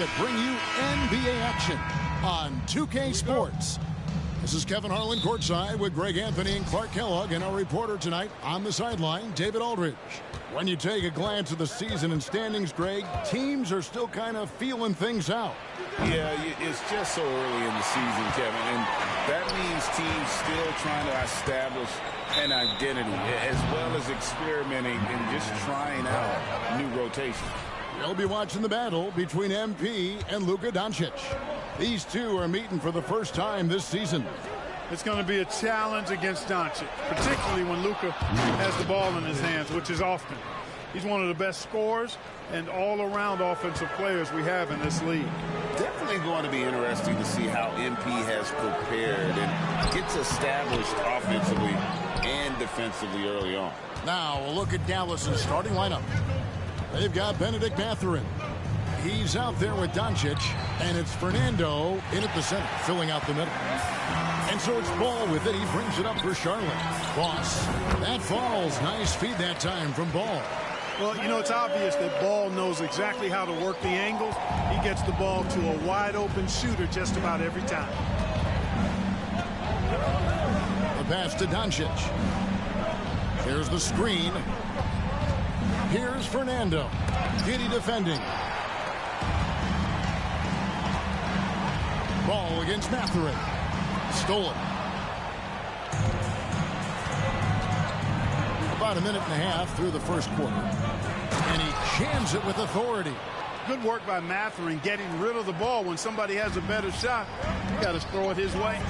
that bring you NBA action on 2K Sports. This is Kevin Harlan courtside with Greg Anthony and Clark Kellogg, and our reporter tonight on the sideline, David Aldridge. When you take a glance at the season and standings, Greg, teams are still kind of feeling things out. Yeah, it's just so early in the season, Kevin, and that means teams still trying to establish an identity as well as experimenting and just trying out new rotations. You'll be watching the battle between MP and Luka Doncic. These two are meeting for the first time this season. It's going to be a challenge against Doncic, particularly when Luka has the ball in his hands, which is often. He's one of the best scorers and all-around offensive players we have in this league. Definitely going to be interesting to see how MP has prepared and gets established offensively and defensively early on. Now a look at Dallas' starting lineup. They've got Bennedict Mathurin. He's out there with Doncic, and it's Fernando in at the center, filling out the middle. And so it's Ball with it. He brings it up for Charlotte. Boss. That falls. Nice feed that time from Ball. Well, you know, it's obvious that Ball knows exactly how to work the angles. He gets the ball to a wide-open shooter just about every time. The pass to Doncic. Here's the screen. Here's Fernando. Giddey defending. Ball against Mathurin. Stolen. About a minute and a half through the first quarter. And he jams it with authority. Good work by Mathurin getting rid of the ball when somebody has a better shot. You got to throw it his way.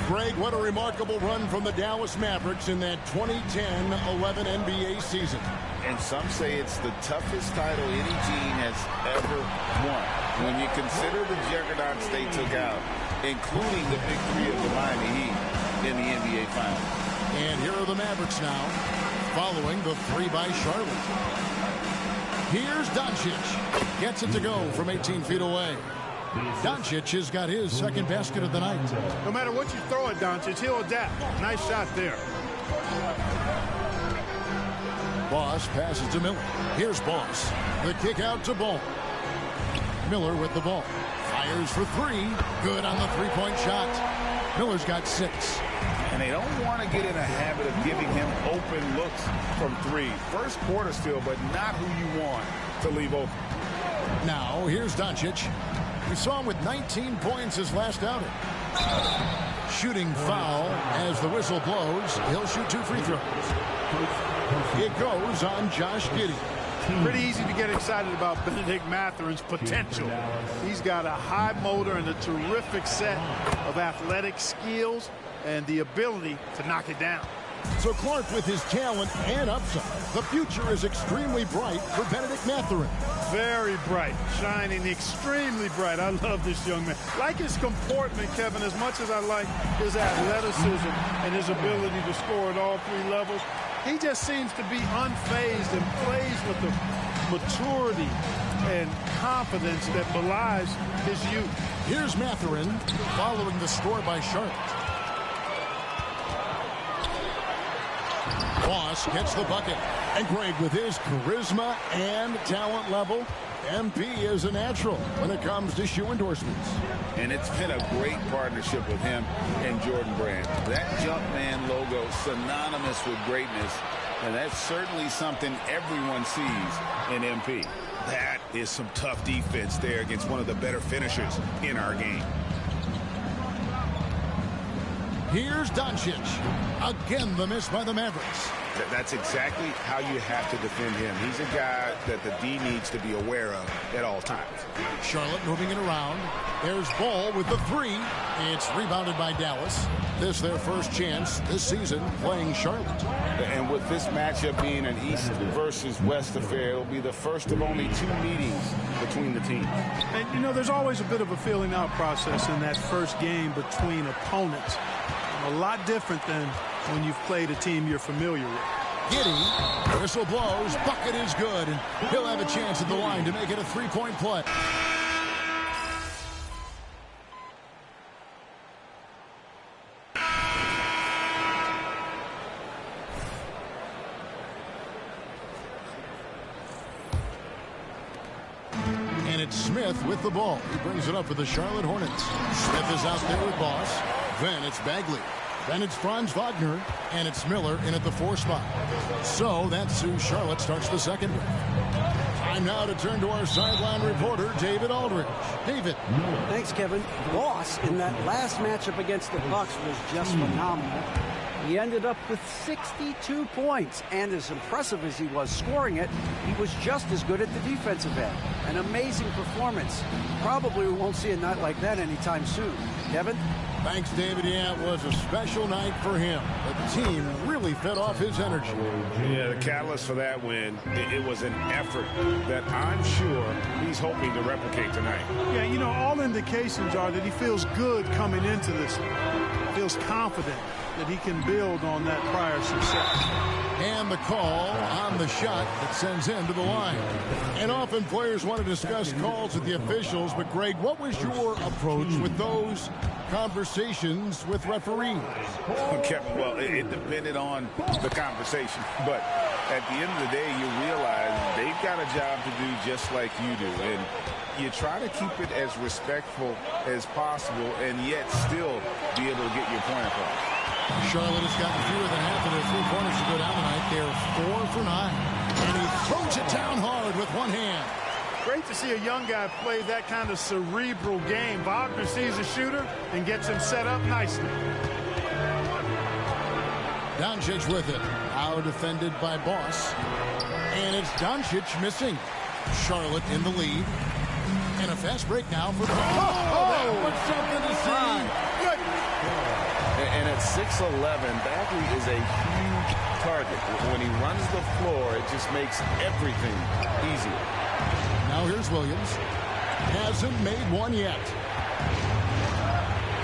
Greg, what a remarkable run from the Dallas Mavericks in that 2010-11 NBA season. And some say it's the toughest title any team has ever won. When you consider the juggernauts they took out, including the big three of the Miami Heat in the NBA Finals. And here are the Mavericks now, following the three by Charlotte. Here's Doncic. Gets it to go from 18 feet away. Doncic has got his second basket of the night. No matter what you throw at Doncic, he'll adapt. Nice shot there. Boss passes to Miller. Here's Boss. The kick out to Ball. Miller with the ball. Fires for three. Good on the three-point shot. Miller's got 6. And they don't want to get in a habit of giving him open looks from three. First quarter still, but not who you want to leave open. Now, here's Doncic. We saw him with 19 points his last outing. Shooting foul as the whistle blows. He'll shoot 2 free throws. It goes on Josh Giddey. Pretty easy to get excited about Bennedict Mathurin's potential. He's got a high motor and a terrific set of athletic skills and the ability to knock it down. So Clark, with his talent and upside, the future is extremely bright for Bennedict Mathurin. Very bright, shining extremely bright. I love this young man. Like his comportment, Kevin, as much as I like his athleticism and his ability to score at all 3 levels, he just seems to be unfazed and plays with the maturity and confidence that belies his youth. Here's Mathurin following the score by Charlotte. Boss gets the bucket. And Greg, with his charisma and talent level, MP is a natural when it comes to shoe endorsements. And it's been a great partnership with him and Jordan Brand. That Jumpman logo synonymous with greatness, and that's certainly something everyone sees in MP. That is some tough defense there against one of the better finishers in our game. Here's Doncic. Again, the miss by the Mavericks. That's exactly how you have to defend him. He's a guy that the D needs to be aware of at all times. Charlotte moving it around. There's Ball with the 3. It's rebounded by Dallas. This their first chance this season playing Charlotte. And with this matchup being an East versus West affair, it'll be the first of only 2 meetings between the teams. And, you know, there's always a bit of a feeling out process in that first game between opponents. A lot different than when you've played a team you're familiar with. Giddey, whistle blows, bucket is good, and he'll have a chance at the line to make it a 3-point play. And it's Smith Smith with the ball. He brings it up for the Charlotte Hornets. Smith is out there with Boss. Then it's Bagley. Then it's Franz Wagner. And it's Miller in at the 4 spot. So that's who Charlotte starts the second with. Time now to turn to our sideline reporter, David Aldridge. David. Thanks, Kevin. Boss in that last matchup against the Bucks was just phenomenal. He ended up with 62 points, and as impressive as he was scoring it, he was just as good at the defensive end. An amazing performance. Probably we won't see a night like that anytime soon. Kevin? Thanks, David. Yeah, it was a special night for him. The team really fed off his energy. Yeah, the catalyst for that win, it was an effort that I'm sure he's hoping to replicate tonight. Yeah, you know, all indications are that he feels good coming into this. Feels confident that he can build on that prior success. And the call on the shot that sends him to the line. And often players want to discuss calls with the officials, but Greg, what was your approach with those conversations with referees? Well, it depended on the conversation, but at the end of the day, you realize they've got a job to do just like you do, and you try to keep it as respectful as possible and yet still be able to get your point across. Charlotte has gotten fewer than half of their 3-pointers to go down tonight. They're 4 for 9. And he throws it down hard with one hand. Great to see a young guy play that kind of cerebral game. Wagner sees a shooter and gets him set up nicely. Doncic with it. Now defended by Boss. And it's Doncic missing. Charlotte in the lead. And a fast break now for Boss. That was something to see. Good. And at 6'11", Bagley is a huge target. When he runs the floor, it just makes everything easier. Now here's Williams. Hasn't made one yet.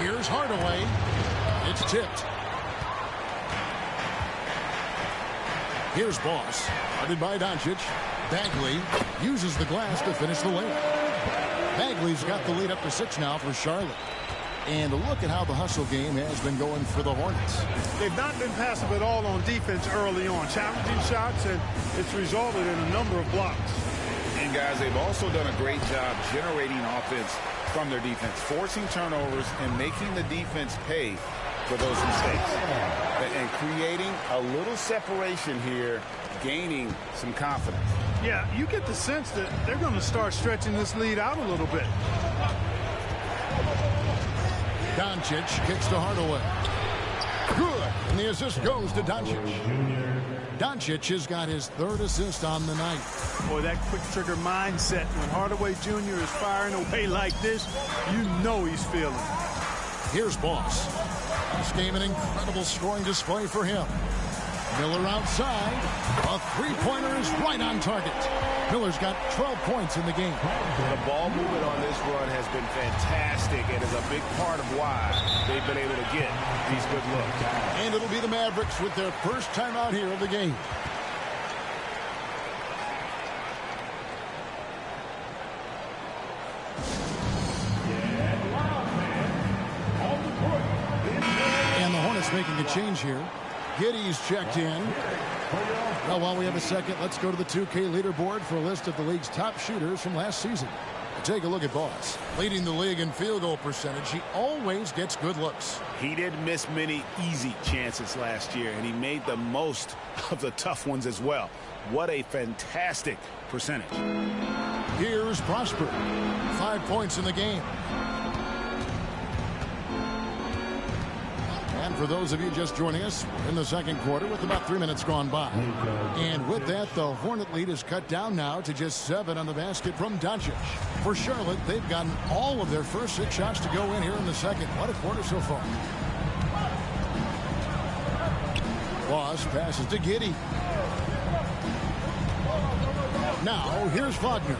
Here's Hardaway. It's tipped. Here's Boss. Guarded by Doncic. Bagley uses the glass to finish the layup. Bagley's got the lead up to 6 now for Charlotte. And look at how the hustle game has been going for the Hornets. They've not been passive at all on defense early on. Challenging shots, and it's resulted in a number of blocks. And guys, they've also done a great job generating offense from their defense, forcing turnovers and making the defense pay for those mistakes. And creating a little separation here, gaining some confidence. Yeah, you get the sense that they're going to start stretching this lead out a little bit. Doncic kicks to Hardaway. Good. And the assist goes to Doncic. Doncic has got his 3rd assist on the night. Boy, that quick trigger mindset. When Hardaway Jr. is firing away like this, you know he's feeling it. Here's Boss. This game an incredible scoring display for him. Miller outside. A 3-pointer is right on target. Miller's got 12 points in the game. The ball movement on this run has been fantastic and is a big part of why they've been able to get these good looks. And it'll be the Mavericks with their first time out here of the game. And the Hornets making a change here. Giddey's checked in. Well, while we have a second, let's go to the 2K leaderboard for a list of the league's top shooters from last season. Take a look at Boss. Leading the league in field goal percentage, he always gets good looks. He didn't miss many easy chances last year, and he made the most of the tough ones as well. What a fantastic percentage. Here's Prosper. 5 points in the game. And for those of you just joining us, we're in the second quarter with about 3 minutes gone by. And with that, the Hornet lead is cut down now to just 7 on the basket from Doncic. For Charlotte, they've gotten all of their first 6 shots to go in here in the second. What a quarter so far. Boss passes to Giddey. Now, here's Wagner.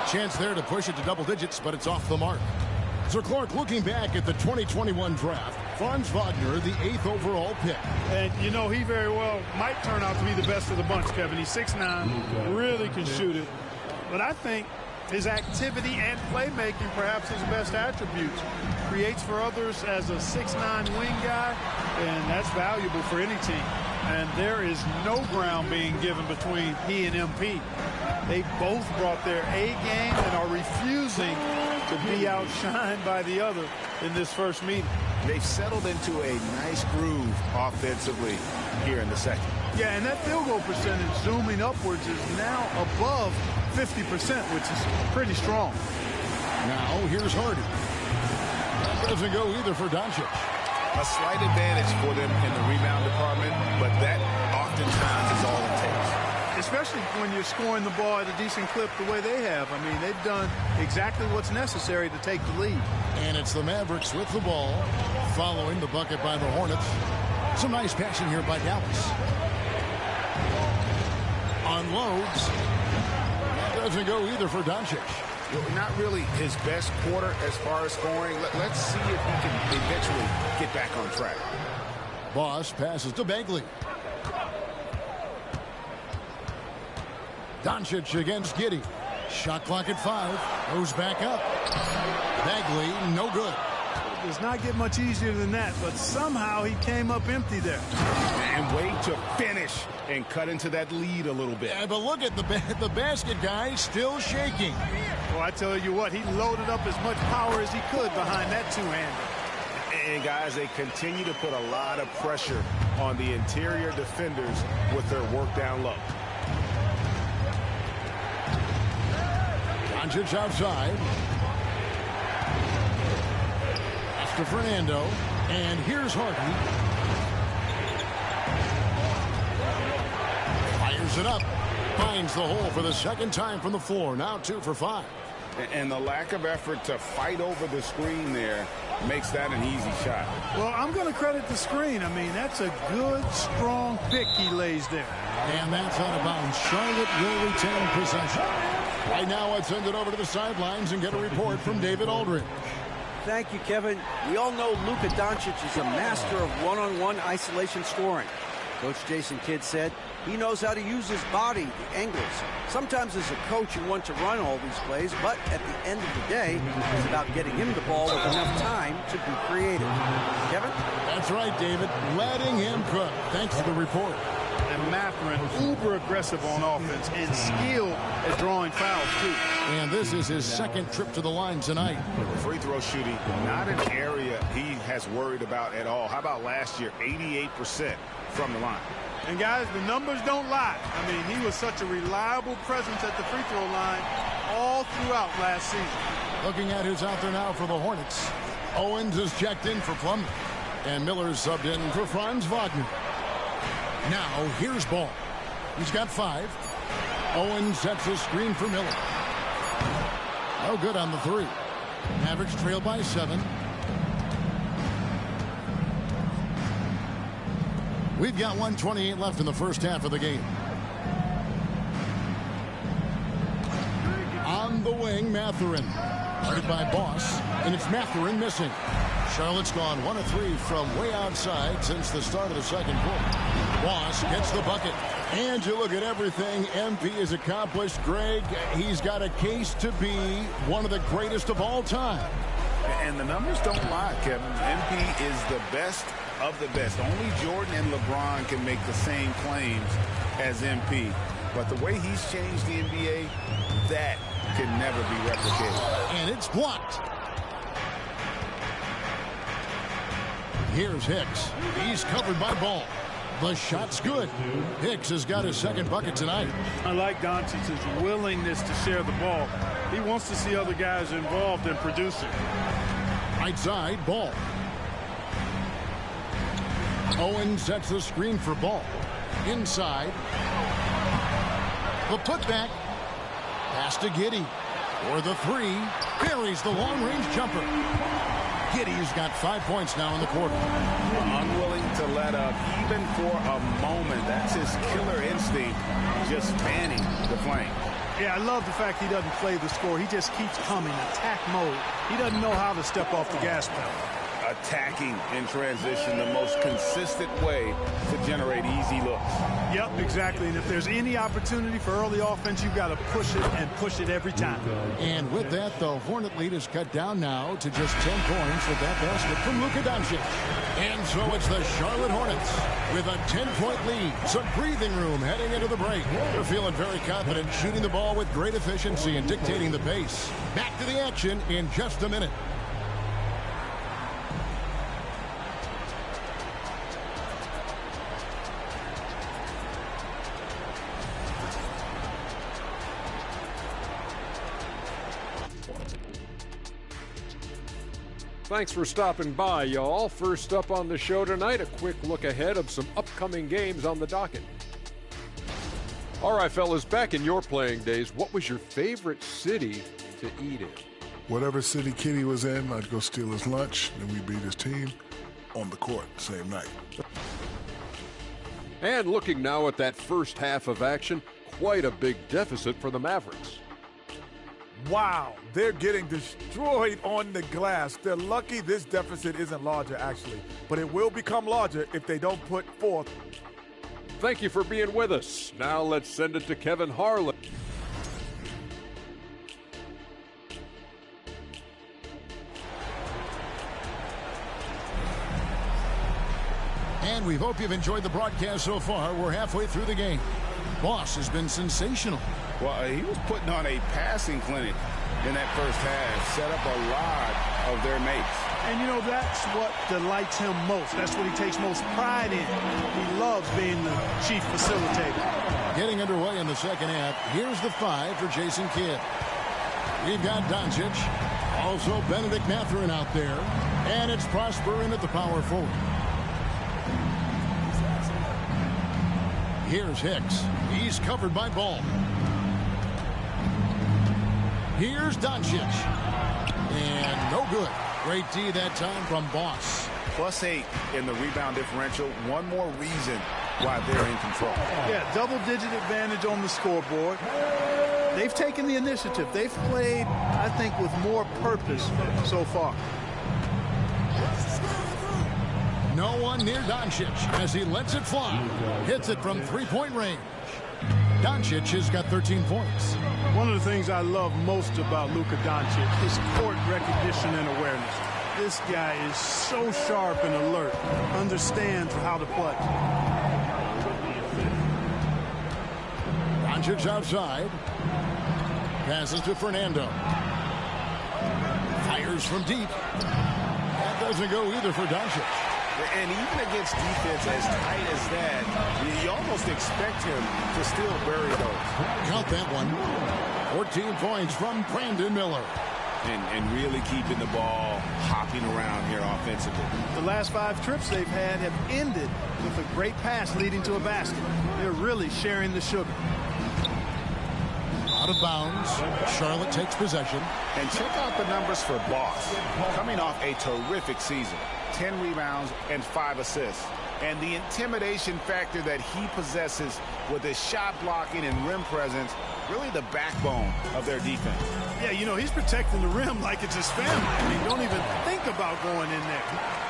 A chance there to push it to double digits, but it's off the mark. So Clark, looking back at the 2021 draft, Franz Wagner, the 8th overall pick. And, you know, he very well might turn out to be the best of the bunch, Kevin. He's 6'9", really can shoot it. But I think his activity and playmaking perhaps his best attributes. Creates for others as a 6'9" wing guy, and that's valuable for any team. And there is no ground being given between he and MP. They both brought their A game and are refusing to be outshined by the other in this first meeting. They've settled into a nice groove offensively here in the second. Yeah, and that field goal percentage zooming upwards is now above 50%, which is pretty strong. Now here's Hardy. That doesn't go either for Doncic. A slight advantage for them in the rebound department, but that oftentimes is all it takes. Especially when you're scoring the ball at a decent clip the way they have. I mean, they've done exactly what's necessary to take the lead. And it's the Mavericks with the ball, following the bucket by the Hornets. Some nice passing here by Dallas. Unloads. That doesn't go either for Doncic. Not really his best quarter as far as scoring. Let's see if he can eventually get back on track. Boss passes to Bagley. Doncic against Giddey. Shot clock at 5. Goes back up. Bagley, no good. It does not get much easier than that, but somehow he came up empty there. And way to finish and cut into that lead a little bit. Yeah, but look at the basket guy still shaking. Well, I tell you what, he loaded up as much power as he could behind that two-hander. And, guys, they continue to put a lot of pressure on the interior defenders with their work down low. Doncic outside. That's to Fernando. And here's Hardy. Fires it up. Finds the hole for the second time from the floor. Now 2 for 5. And the lack of effort to fight over the screen there makes that an easy shot. Well, I'm going to credit the screen. I mean, that's a good, strong pick he lays there. And that's out of bounds. Charlotte will retain possession. Right now, let's send it over to the sidelines and get a report from David Aldridge. Thank you, Kevin. We all know Luka Doncic is a master of one-on-one isolation scoring. Coach Jason Kidd said he knows how to use his body, the angles. Sometimes as a coach you want to run all these plays, but at the end of the day, it's about getting him the ball with enough time to be creative. Kevin? That's right, David. Letting him cook. Thanks for the report. And Mathurin, uber aggressive on offense and skilled at drawing fouls, too. And this is his second trip to the line tonight. Free throw shooting, not an area he has worried about at all. How about last year, 88% from the line? And, guys, the numbers don't lie. I mean, he was such a reliable presence at the free throw line all throughout last season. Looking at who's out there now for the Hornets. Owens is checked in for Plumlee. And Miller's subbed in for Franz Wagner. Now, here's Ball. He's got 5. Owens sets a screen for Miller. No good on the 3. Mavericks trail by 7. We've got 1:28 left in the first half of the game. On the wing, Mathurin. Guarded by Boss, and it's Mathurin missing. Charlotte's gone 1 of 3 from way outside since the start of the second quarter. Boss gets the bucket. And you look at everything MP has accomplished, Greg, he's got a case to be one of the greatest of all time. And the numbers don't lie, Kevin. MP is the best of the best. Only Jordan and LeBron can make the same claims as MP. But the way he's changed the NBA, that can never be replicated. And it's blocked. Here's Hicks. He's covered by Ball. The shot's good. Hicks has got his second bucket tonight. I like Doncic's willingness to share the ball. He wants to see other guys involved in producing. Right side, Ball. Owens sets the screen for Ball. Inside. The putback. Pass to Giddey. For the 3. Buries the long-range jumper. Giddey's got 5 points now in the quarter. Unwilling to let up even for a moment. That's his killer instinct, just fanning the flame. Yeah, I love the fact he doesn't play the score. He just keeps coming, attack mode. He doesn't know how to step off the gas pedal. attacking in transition, the most consistent way to generate easy looks. Yep, exactly. And if there's any opportunity for early offense, you've got to push it and push it every time. And with that, the Hornet lead is cut down now to just 10 points with that basket from Luka Doncic. And so it's the Charlotte Hornets with a 10-point lead. Some breathing room heading into the break. They're feeling very confident, shooting the ball with great efficiency and dictating the pace. Back to the action in just a minute. Thanks for stopping by, y'all. First up on the show tonight, a quick look ahead of some upcoming games on the docket. All right, fellas, back in your playing days, what was your favorite city to eat in? Whatever city Kenny was in, I'd go steal his lunch, and we'd beat his team on the court same night. And looking now at that first half of action, quite a big deficit for the Mavericks. Wow, they're getting destroyed on the glass. They're lucky this deficit isn't larger, actually. But it will become larger if they don't put forth. Thank you for being with us. Now let's send it to Kevin Harlan. And we hope you've enjoyed the broadcast so far. We're halfway through the game. Boss has been sensational. Well, he was putting on a passing clinic in that first half, set up a lot of their mates. And, you know, that's what delights him most. That's what he takes most pride in. He loves being the chief facilitator. Getting underway in the second half. Here's the 5 for Jason Kidd. We've got Doncic. Also Benedict Mathurin out there. And it's Prosper in at the power forward. Here's Hicks. He's covered by Ball. Here's Doncic. And no good. Great D that time from Boss. +8 in the rebound differential. One more reason why they're in control. Yeah, double-digit advantage on the scoreboard. They've taken the initiative. They've played, I think, with more purpose so far. No one near Doncic as he lets it fly. Hits it from three-point range. Doncic has got 13 points. One of the things I love most about Luka Doncic is court recognition and awareness. This guy is so sharp and alert, understands how to play. Doncic outside. Passes to Fernando. Fires from deep. That doesn't go either for Doncic. And even against defense as tight as that, you almost expect him to still bury those. Count that one. 14 points from Brandon Miller. And really keeping the ball hopping around here offensively. The last 5 trips they've had have ended with a great pass leading to a basket. They're really sharing the sugar. Out of bounds. Charlotte takes possession. And check out the numbers for Boss. Coming off a terrific season. 10 rebounds and 5 assists. And the intimidation factor that he possesses with his shot blocking and rim presence, really the backbone of their defense. Yeah, you know, he's protecting the rim like it's his family. I mean, don't even think about going in there.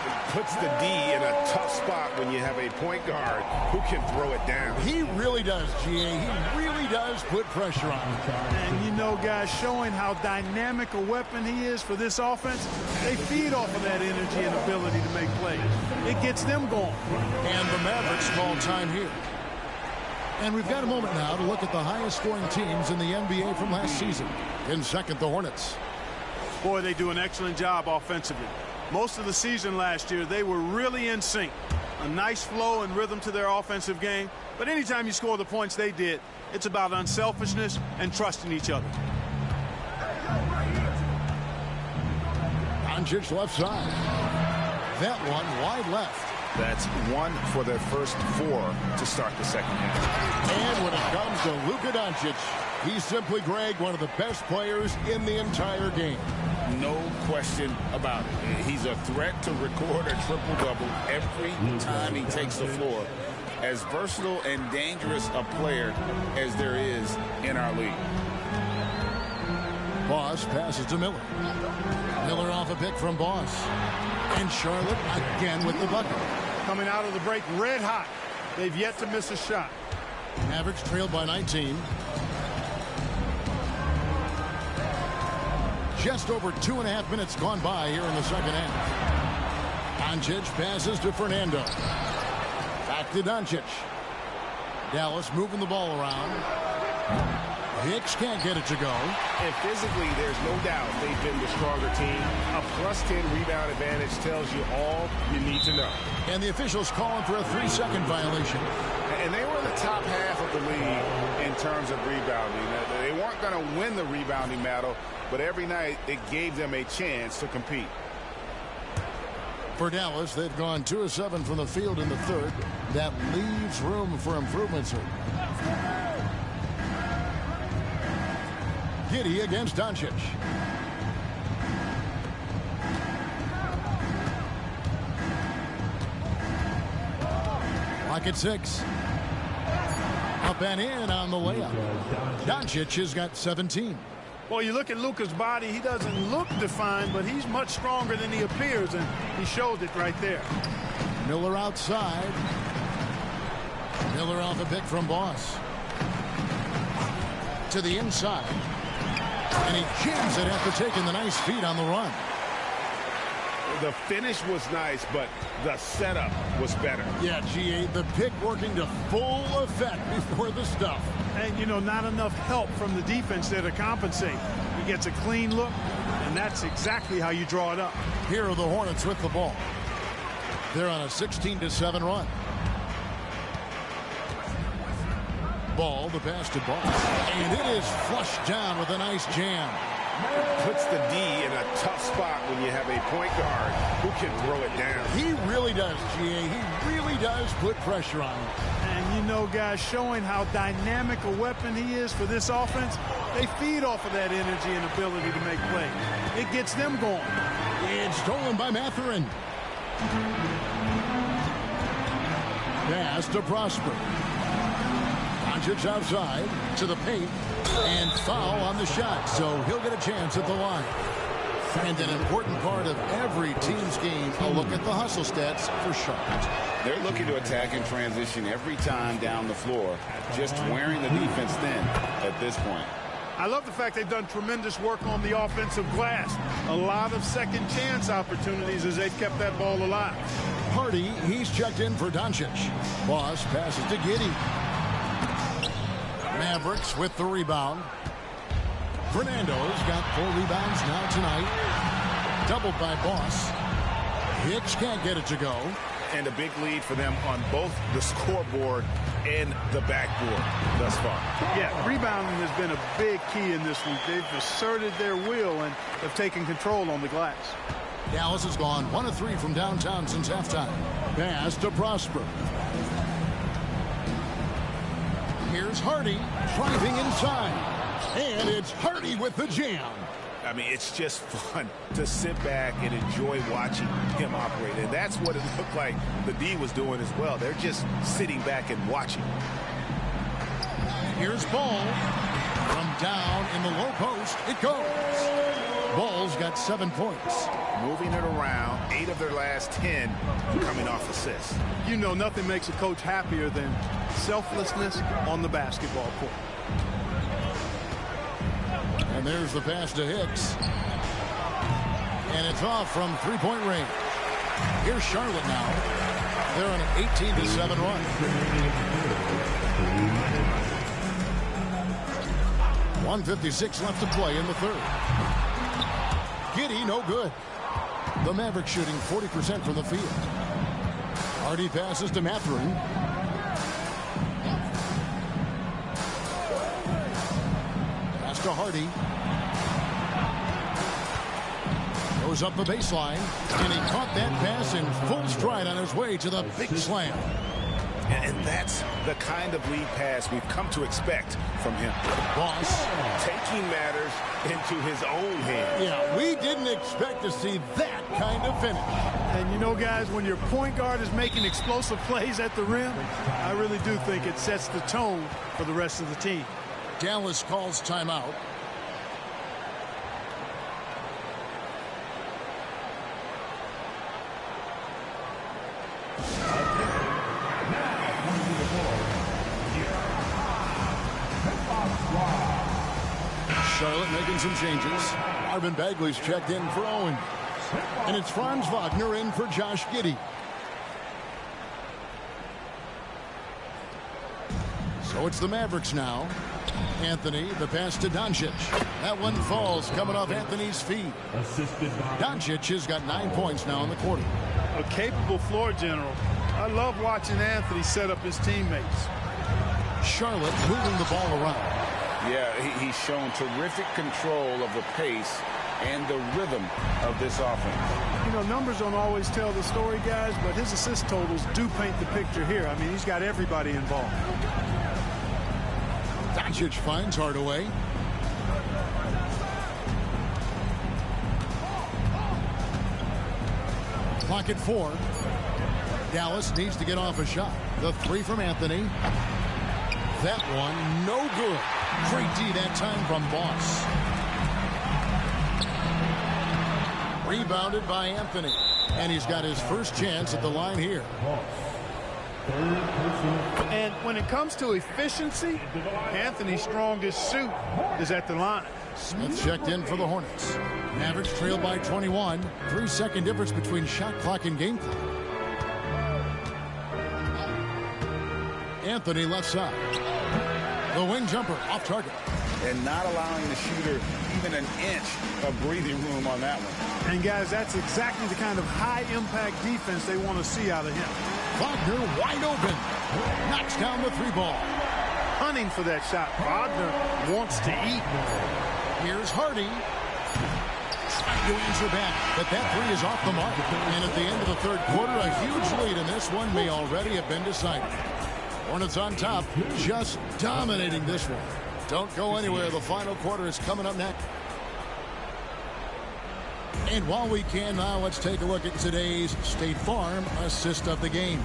It puts the D in a tough spot when you have a point guard who can throw it down. He really does, GA. He really does put pressure on him. And, you know, guys, showing how dynamic a weapon he is for this offense, they feed off of that energy and ability to make plays. It gets them going. And the Mavericks call time here. And we've got a moment now to look at the highest scoring teams in the NBA from last season. In second, the Hornets. Boy, they do an excellent job offensively. Most of the season last year, they were really in sync. A nice flow and rhythm to their offensive game. But anytime you score the points they did, it's about unselfishness and trusting each other. Doncic left side. That one wide left. That's 1 for their first 4 to start the second half. And when it comes to Luka Doncic, he's simply, Greg, one of the best players in the entire game. No question about it. He's a threat to record a triple-double every time he takes the floor. As versatile and dangerous a player as there is in our league. Boss passes to Miller. Miller off a pick from Boss. And Charlotte again with the bucket. Coming out of the break red hot. They've yet to miss a shot. Mavericks trailed by 19. Just over 2.5 minutes gone by here in the second half. Doncic passes to Fernando. Back to Doncic. Dallas moving the ball around. Hicks can't get it to go. And physically, there's no doubt they've been the stronger team. A +10 rebound advantage tells you all you need to know. And the officials calling for a 3-second violation. And they were in the top half of the league in terms of rebounding. They weren't going to win the rebounding battle, but every night it gave them a chance to compete. For Dallas, they've gone 2 of 7 from the field in the third. That leaves room for improvement, sir. Giddey against Doncic. Lock at 6. Up and in on the layup. Doncic has got 17. Well, you look at Luka's body, he doesn't look defined, but he's much stronger than he appears, and he showed it right there. Miller outside. Miller off a pick from Boss. To the inside. And he jams it after taking the nice feed on the run. The finish was nice, but the setup was better. Yeah, GA, the pick working to full effect before the stuff. And, you know, not enough help from the defense there to compensate. He gets a clean look, and that's exactly how you draw it up. Here are the Hornets with the ball. They're on a 16-7 run. Ball, the pass to Boss. And it is flushed down with a nice jam. Puts the D in a tough spot when you have a point guard who can throw it down. He really does, GA. He really does put pressure on him. And, you know, guys, showing how dynamic a weapon he is for this offense, they feed off of that energy and ability to make plays. It gets them going. It's stolen by Mathurin. Pass to Prosper. Doncic outside to the paint and foul on the shot, so he'll get a chance at the line. And an important part of every team's game, a look at the hustle stats for Charlotte. They're looking to attack in transition every time down the floor, just wearing the defense thin at this point. I love the fact they've done tremendous work on the offensive glass. A lot of second chance opportunities as they've kept that ball alive. Hardy, he's checked in for Doncic. Boss passes to Giddey. Mavericks with the rebound. Fernando's got 4 rebounds now tonight. Doubled by Boss. Hicks can't get it to go. And a big lead for them on both the scoreboard and the backboard thus far. Yeah, rebounding has been a big key in this one. They've asserted their will and have taken control on the glass. Dallas has gone 1 of 3 from downtown since halftime. Pass to Prosper. Here's Hardy driving inside. And it's Hardy with the jam. I mean, it's just fun to sit back and enjoy watching him operate. And that's what it looked like the D was doing as well. They're just sitting back and watching. Here's Ball. From down in the low post, it goes. Ball's got 7 points. Moving it around, 8 of their last 10 coming off assists. You know, nothing makes a coach happier than selflessness on the basketball court. And there's the pass to Hicks. And it's off from 3-point range. Here's Charlotte now. They're on an 18-7 run. 1:56 left to play in the third. Giddey, no good. The Mavericks shooting 40% from the field. Hardy passes to Mathurin. Pass to Hardy. Goes up the baseline, and he caught that pass in full stride on his way to the big slam. And that's the kind of lead pass we've come to expect from him. Boss taking matters into his own hands. Yeah, we didn't expect to see that kind of finish. And you know, guys, when your point guard is making explosive plays at the rim, I really do think it sets the tone for the rest of the team. Dallas calls timeout. Charlotte making some changes. Marvin Bagley's checked in for Owen. And it's Franz Wagner in for Josh Giddey. So it's the Mavericks now. Anthony, the pass to Doncic. That one falls, coming off Anthony's feet. Doncic has got 9 points now in the quarter. A capable floor general. I love watching Anthony set up his teammates. Charlotte moving the ball around. Yeah, he's shown terrific control of the pace and the rhythm of this offense. You know, numbers don't always tell the story, guys, but his assist totals do paint the picture here. I mean, he's got everybody involved. Doncic finds Hardaway. Clock at 4. Dallas needs to get off a shot. The three from Anthony. That one, no good. Great D that time from Boss. Rebounded by Anthony. And he's got his first chance at the line here. And when it comes to efficiency, Anthony's strongest suit is at the line. Smith checked in for the Hornets. Mavericks trail by 21. 3-second difference between shot clock and game clock. Anthony left side. The wing jumper off target. And not allowing the shooter even an inch of breathing room on that one. And guys, that's exactly the kind of high-impact defense they want to see out of him. Wagner wide open. Knocks down the three ball. Hunting for that shot. Wagner wants to eat. Here's Hardy. Trying to answer back, but that three is off the mark. And at the end of the third quarter, a huge lead in this one may already have been decided. Hornets on top, just dominating this one. Don't go anywhere. The final quarter is coming up next. And while we can now, let's take a look at today's State Farm assist of the game.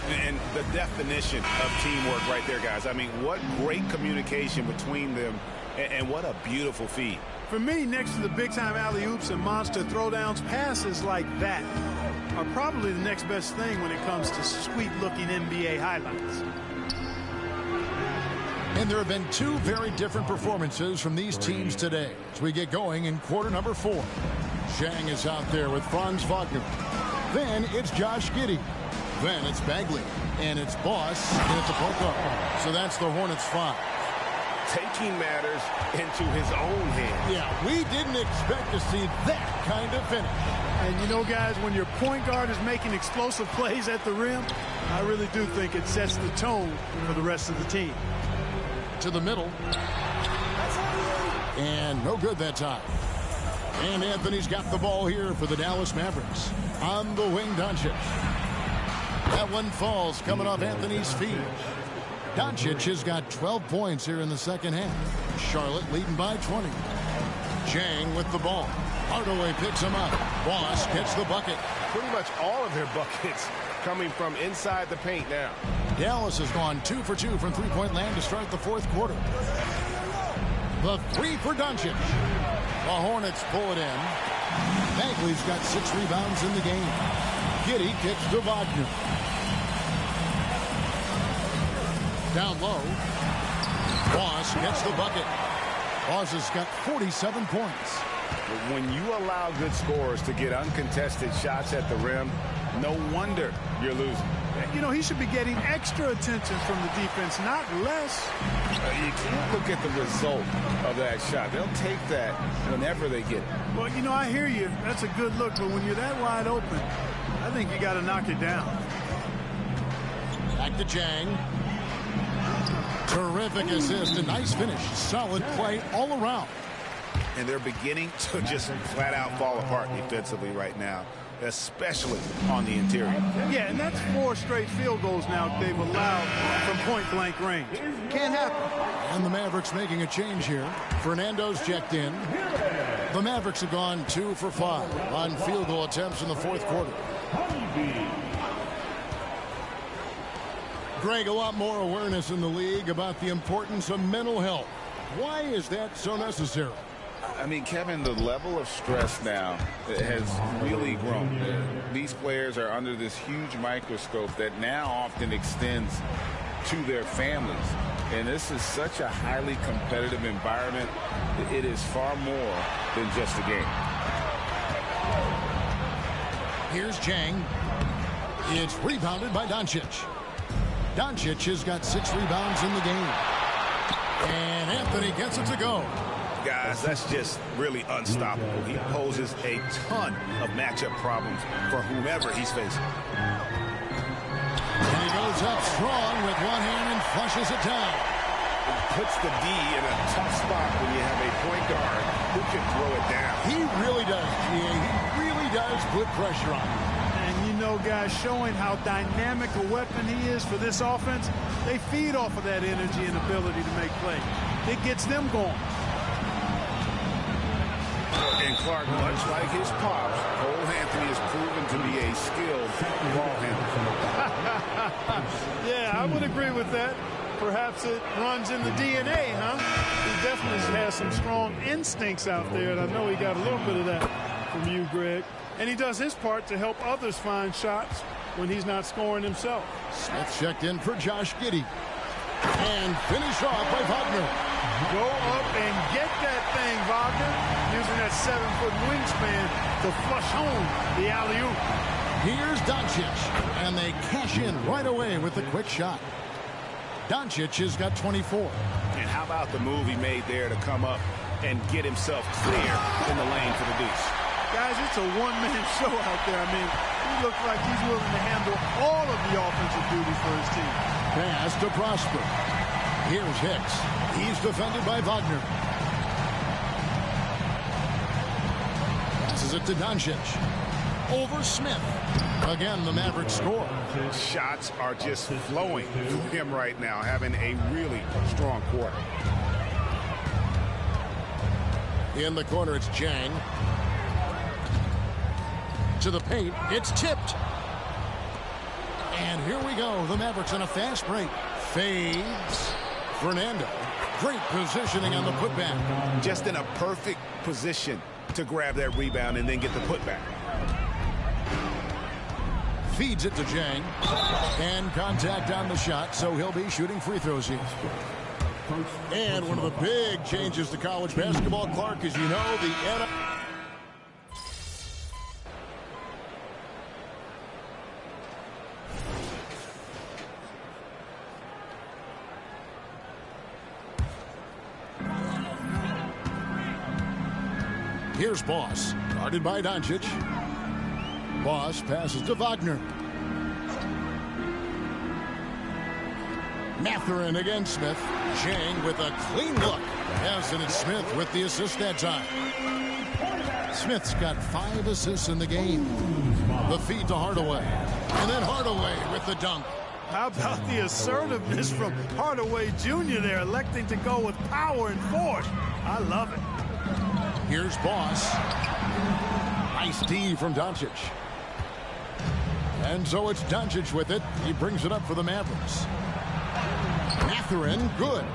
And the definition of teamwork right there, guys. I mean, what great communication between them, and what a beautiful feed. For me, next to the big-time alley-oops and monster throwdowns, passes like that are probably the next best thing when it comes to sweet-looking NBA highlights. And there have been two very different performances from these teams today as we get going in quarter number 4. Chang is out there with Franz Wagner. Then it's Josh Giddey. Then it's Bagley. And it's Boss and it's Apoko. So that's the Hornets 5. Taking matters into his own hands. Yeah, we didn't expect to see that kind of finish. And you know, guys, when your point guard is making explosive plays at the rim, I really do think it sets the tone for the rest of the team. To the middle. And no good that time. And Anthony's got the ball here for the Dallas Mavericks. On the wing, Doncic. That one falls, coming off Anthony's feet. Doncic has got 12 points here in the second half. Charlotte leading by 20. Chang with the ball. Hardaway picks him up. Boss gets the bucket. Pretty much all of their buckets coming from inside the paint now. Dallas has gone 2 for 2 from three-point land to start the fourth quarter. The three for Doncic. The Hornets pull it in. Bagley's got 6 rebounds in the game. Giddey kicks to Wagner. Down low. Boss gets the bucket. Boss has got 47 points. When you allow good scorers to get uncontested shots at the rim, no wonder you're losing. You know, he should be getting extra attention from the defense, not less. You can't look at the result of that shot. They'll take that whenever they get it. Well, you know, I hear you. That's a good look, but when you're that wide open, I think you got to knock it down. Back to Chang. Terrific assist, a nice finish. Solid play all around. And they're beginning to just flat out fall apart defensively right now, especially on the interior. Yeah, and that's 4 straight field goals now they've allowed from point-blank range. Can't happen. And the Mavericks making a change here. Fernando's checked in. The Mavericks have gone 2 for 5 on field goal attempts in the fourth quarter. Greg, a lot more awareness in the league about the importance of mental health. Why is that so necessary? I mean, Kevin, the level of stress now has really grown. These players are under this huge microscope that now often extends to their families. And this is such a highly competitive environment. It is far more than just a game. Here's Jang. It's rebounded by Doncic. Doncic has got 6 rebounds in the game. And Anthony gets it to go. Guys, that's just really unstoppable. He poses a ton of matchup problems for whomever he's facing. And he goes up strong with one hand and flushes it down. It puts the D in a tough spot when you have a point guard who can throw it down. He really does, GA. He really does put pressure on him. And you know, guys, showing how dynamic a weapon he is for this offense, they feed off of that energy and ability to make plays. It gets them going. And Clark, much like his pops, Cole Anthony has proven to be a skilled ball handler. Yeah, I would agree with that. Perhaps it runs in the DNA, huh? He definitely has some strong instincts out there, and I know he got a little bit of that from you, Greg. And he does his part to help others find shots when he's not scoring himself. Smith checked in for Josh Giddey. And finish off by Wagner. Go up and get that thing, Wagner, using that 7-foot wingspan to flush home the alley-oop. Here's Doncic, and they cash in right away with the quick shot. Doncic has got 24. And how about the move he made there to come up and get himself clear in the lane for the deuce? Guys, it's a one-man show out there. I mean, he looks like he's willing to handle all of the offensive duties for his team. Pass to Prosper. Here's Hicks. He's defended by Wagner. Passes it to Doncic. Over Smith. Again, the Mavericks score. Shots are just flowing through him right now, having a really strong quarter. In the corner, it's Jang. To the paint. It's tipped. And here we go. The Mavericks on a fast break. Fades. Fernando. Great positioning on the putback. Just in a perfect position to grab that rebound and then get the putback. Feeds it to Jang. And contact on the shot, so he'll be shooting free throws here. And one of the big changes to college basketball, Clark, as you know, the NFL. Here's Boss, guarded by Doncic. Boss passes to Wagner. Mathurin against Smith. Jang with a clean look. Yes, and it's Smith with the assist that time. Smith's got 5 assists in the game. The feed to Hardaway. And then Hardaway with the dunk. How about the assertiveness from Hardaway Jr. there, electing to go with power and force. I love it. Here's Boss. Nice D from Doncic. And so it's Doncic with it. He brings it up for the Mavericks. Mathurin, good.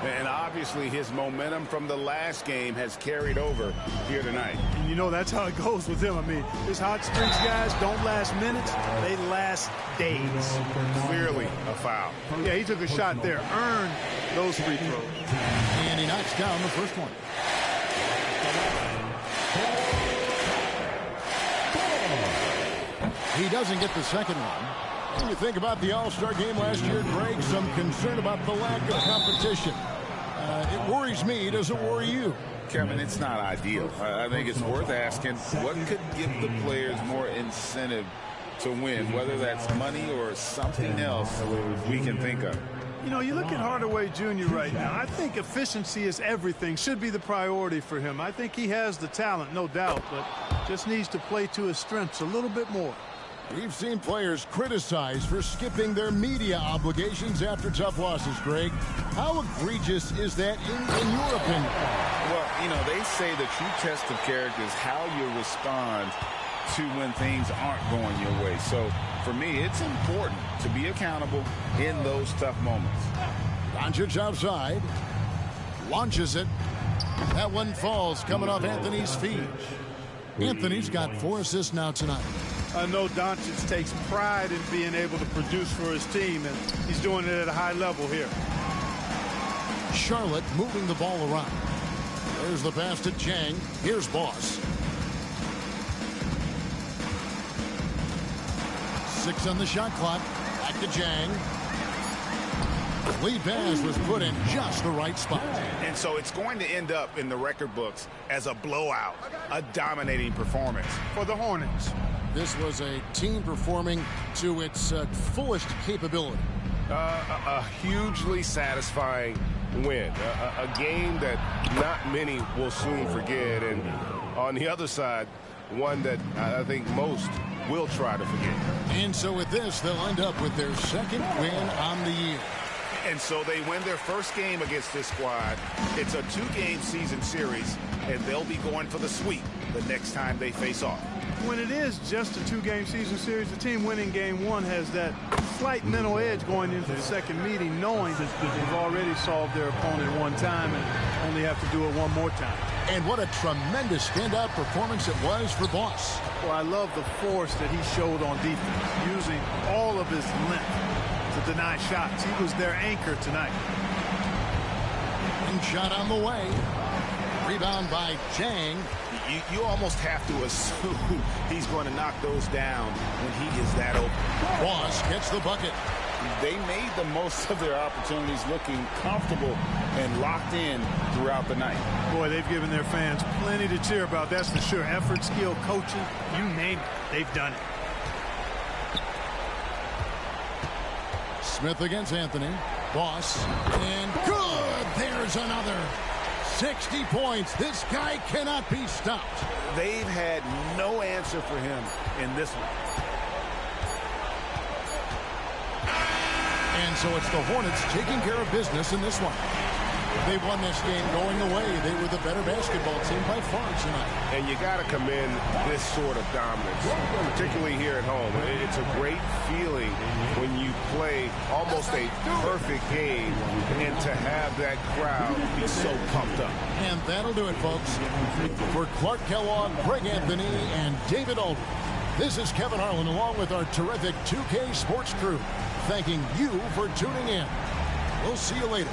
And obviously his momentum from the last game has carried over here tonight. And you know that's how it goes with him. I mean, his hot streaks, guys, don't last minutes. They last days. Clearly a foul. Yeah, he took a shot there. Earned those free throws. And he knocks down the first one. He doesn't get the second one. When you think about the All-Star game last year, Greg, some concern about the lack of competition. It worries me. Does it worry you? Kevin, it's not ideal. I think it's worth asking what could give the players more incentive to win, whether that's money or something else we can think of. You know, you look at Hardaway Jr. right now. I think efficiency is everything, should be the priority for him. I think he has the talent, no doubt, but just needs to play to his strengths a little bit more. We've seen players criticized for skipping their media obligations after tough losses, Greg. How egregious is that in your opinion? Well, you know, they say the true test of character is how you respond to when things aren't going your way. So, for me, it's important to be accountable in those tough moments. Doncic outside. Launches it. That one falls coming off Anthony's feet. Anthony's got 4 assists now tonight. I know Doncic takes pride in being able to produce for his team, and he's doing it at a high level here. Charlotte moving the ball around. There's the pass to Chang. Here's Boss. 6 on the shot clock. Back to Chang. Lee Bass was put in just the right spot. And so it's going to end up in the record books as a blowout, a dominating performance For the Hornets. This was a team performing to its fullest capability. A hugely satisfying win. A game that not many will soon forget. And on the other side, one that I think most will try to forget. And so with this, they'll end up with their second win on the year. And so they win their first game against this squad. It's a 2-game season series, and they'll be going for the sweep the next time they face off. When it is just a 2-game season series, the team winning game 1 has that slight mental edge going into the second meeting, knowing that they've already solved their opponent one time and only have to do it one more time. And what a tremendous standout performance it was for Boss. Well, I love the force that he showed on defense, using all of his length to deny shots. He was their anchor tonight. And shot on the way. Rebound by Chang. You almost have to assume he's going to knock those down when he is that open. Boss gets the bucket. They made the most of their opportunities, looking comfortable and locked in throughout the night. Boy, they've given their fans plenty to cheer about, that's for sure. Effort, skill, coaching, you name it, they've done it. Smith against Anthony. Boss. And good! There's another. 60 points. This guy cannot be stopped. They've had no answer for him in this one. And so it's the Hornets taking care of business in this one. They won this game going away. They were the better basketball team by far tonight. And you got to commend this sort of dominance, particularly here at home. It's a great feeling when you play almost a perfect game and to have that crowd be so pumped up. And that'll do it, folks. For Clark Kellogg, Greg Anthony, and David Aldridge, this is Kevin Harlan along with our terrific 2K Sports crew, thanking you for tuning in. We'll see you later.